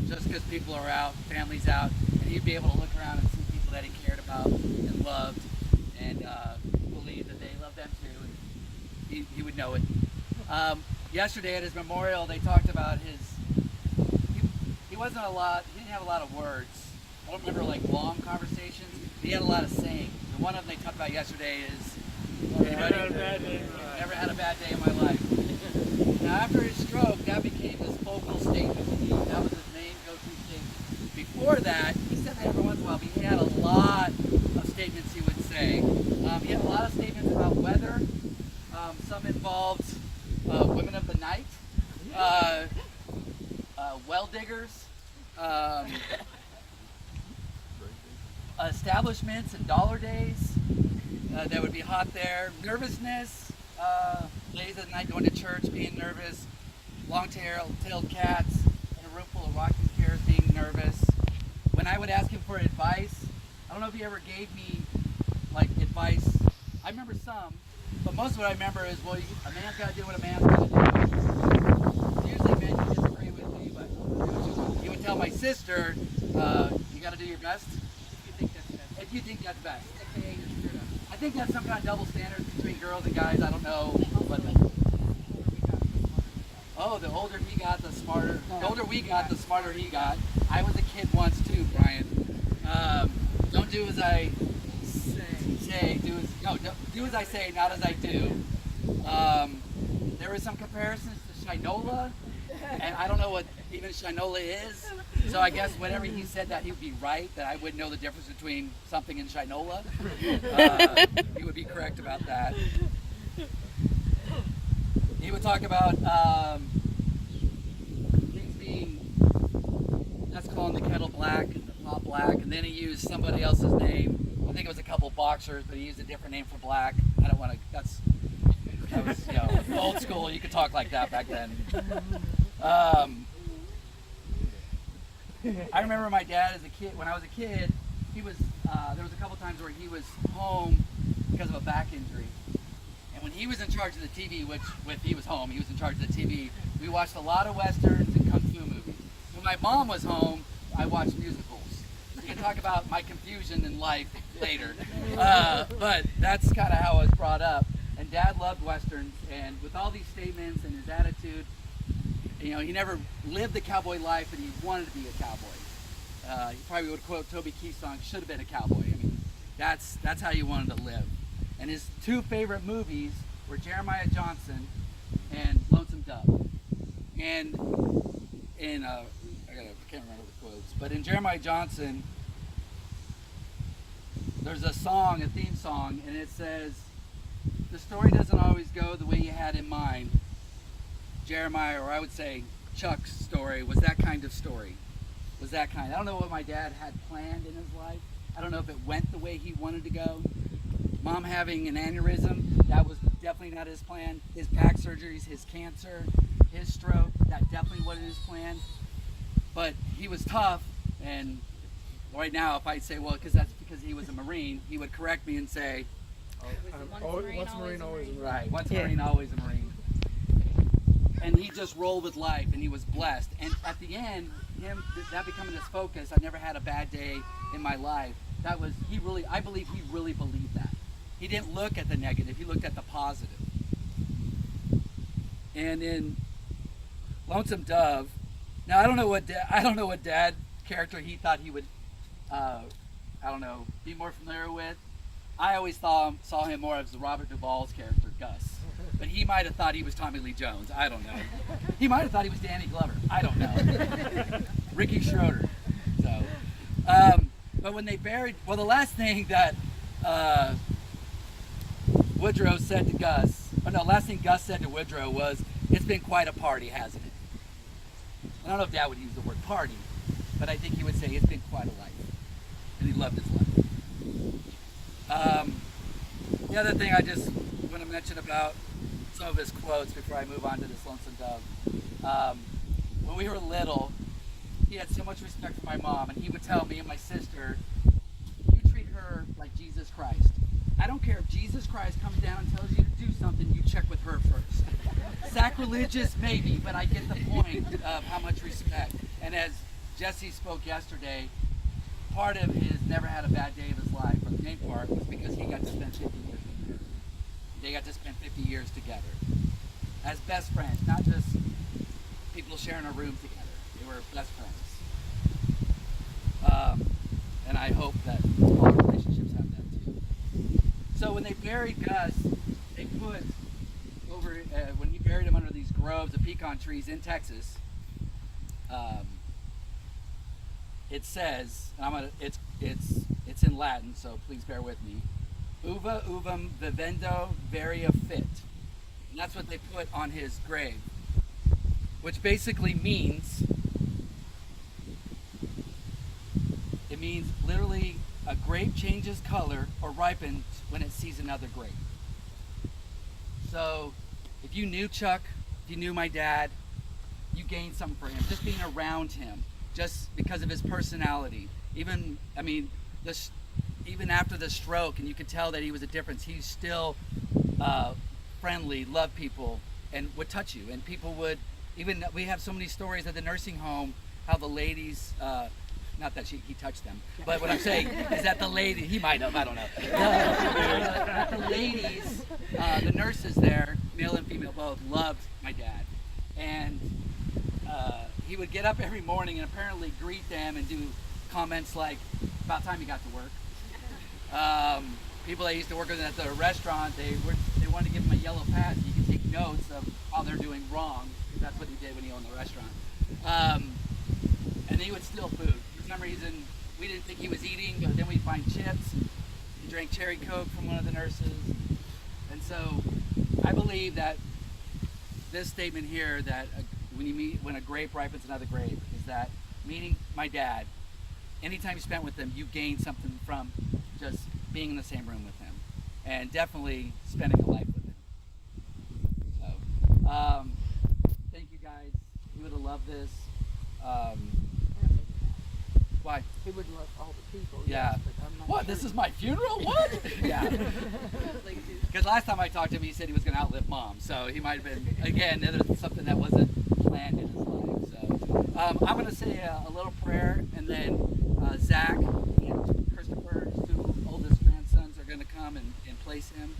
just because people are out, families out, and he'd be able to look around and see people that he cared about and loved, and believe that they loved them too, and he would know it. Yesterday at his memorial, they talked about he wasn't he didn't have a lot of words. I don't remember like long conversations, but he had a lot of sayings. And one of them they talked about yesterday is, anybody? Never had a bad day in my life. Now after his stroke, that became his focal statement. That was his main go-to statement. Before that, he said that every once in a while, but he had a lot of statements he would say. He had a lot of statements about weather. Some involved women of the night, well diggers, establishments and dollar days that would be hot there, nervousness, days of the night going to church, being nervous, long-tailed cats in a room full of rocking chairs, being nervous. When I would ask him for advice, I don't know if he ever gave me like advice. I remember some, but most of what I remember is, well, a man's got to do what a man's got to do. Usually men would disagree with me, but he would tell my sister, you got to do your best. If you think that's best. I think that's some kind of double standard between girls and guys. I don't know. But the older he got, the smarter. The older we got, the smarter he got. I was a kid once too, Brian. Don't do as I say. Do as I say, not as I do. There were some comparisons to Shinola, and I don't know what even Shinola is. So I guess whenever he said that, he would be right, that I wouldn't know the difference between something and Shinola. He would be correct about that. He would talk about things being, let's call the kettle black, the pot black, and then he used somebody else's name. I think it was a couple boxers, but he used a different name for black. I don't want to, that was, old school. You could talk like that back then. I remember my dad as a kid, when I was a kid, he was, there was a couple times where he was home because of a back injury. And when he was in charge of the TV, which when he was home, he was in charge of the TV, we watched a lot of Westerns and Kung Fu movies. When my mom was home, I watched musicals. We can talk about my confusion in life later. But that's kind of how I was brought up. And Dad loved Westerns, and with all these statements and his attitude, he never lived the cowboy life, but he wanted to be a cowboy. He probably would quote Toby Keith's song, "Should have been a cowboy." I mean, that's how he wanted to live. And his two favorite movies were Jeremiah Johnson and Lonesome Dove. And I can't remember the quotes, but in Jeremiah Johnson, there's a song, a theme song, and it says, "The story doesn't always go the way you had in mind." Jeremiah, or I would say Chuck's story, was that kind of story. I don't know what my dad had planned in his life. I don't know if it went the way he wanted to go. Mom having an aneurysm, that was definitely not his plan. His back surgeries, his cancer, his stroke, that definitely wasn't his plan. But he was tough, and right now if I say, well, that's because he was a Marine, he would correct me and say, once a Marine, always a Marine. Right, once a Marine, always a Marine. And he just rolled with life, and he was blessed. And at the end, that becoming his focus, I never had a bad day in my life. I believe he really believed that. He didn't look at the negative, he looked at the positive. And in Lonesome Dove, now I don't know what dad character he thought he would, be more familiar with. I always saw him more as Robert Duvall's character, Gus. But he might have thought he was Tommy Lee Jones. I don't know. He might have thought he was Danny Glover. I don't know. Ricky Schroeder. So, but when they buried, the last thing that Woodrow said to Gus, last thing Gus said to Woodrow was, "It's been quite a party, hasn't it?" I don't know if Dad would use the word party, but I think he would say it's been quite a life, and he loved his life. The other thing I just want to mention about some of his quotes before I move on to this Lonesome Dove. When we were little, he had so much respect for my mom, and he would tell me and my sister, "You treat her like Jesus Christ. I don't care if Jesus Christ comes down and tells you to do something, you check with her first." Sacrilegious maybe, but I get the point of how much respect. And as Jesse spoke yesterday, part of his never had a bad day of his life, or the main part, was because he got to spend 50 years with her. They got to spend 50 years together as best friends, not just people sharing a room together. They were best friends. And I hope that all relationships have that too. So when they buried Gus, they put over, when he buried him under these groves of pecan trees in Texas, it says, and it's in Latin, so please bear with me. Uva uvum vivendo varia fit. And that's what they put on his grave, which basically means, it means literally a grape changes color or ripens when it sees another grape. So if you knew Chuck, if you knew my dad, you gained something for him. Just being around him, just because of his personality. Even after the stroke, and you could tell that he was a difference, he's still friendly, loved people, and would touch you. And people would, we have so many stories at the nursing home, how the ladies, not that he touched them, but what I'm saying is that the lady, he might have, I don't know. The ladies, the nurses there, male and female both, loved my dad. And he would get up every morning and apparently greet them and do comments like, about time you got to work. People that used to work with him at the restaurant, they wanted to give him a yellow pad so you could take notes of how they're doing wrong, because that's what he did when he owned the restaurant. And he would steal food. For some reason, we didn't think he was eating, but then we'd find chips, and he drank cherry Coke from one of the nurses. And so I believe that this statement here, that when a grape ripens another grape, is that meeting my dad, anytime you spent with him, you gained something from just being in the same room with him, and definitely spending a life with him. So, thank you guys. He would have loved this. Why? He would love all the people. Yeah. Yes, but I'm not What? sure. This is my funeral? What? Yeah. Because last time I talked to him, he said he was going to outlive Mom. So he might have been, again, there's something that wasn't planned in his life. So I'm going to say a little prayer, and then Zach and Christopher, his two oldest grandsons, are going to come and place him.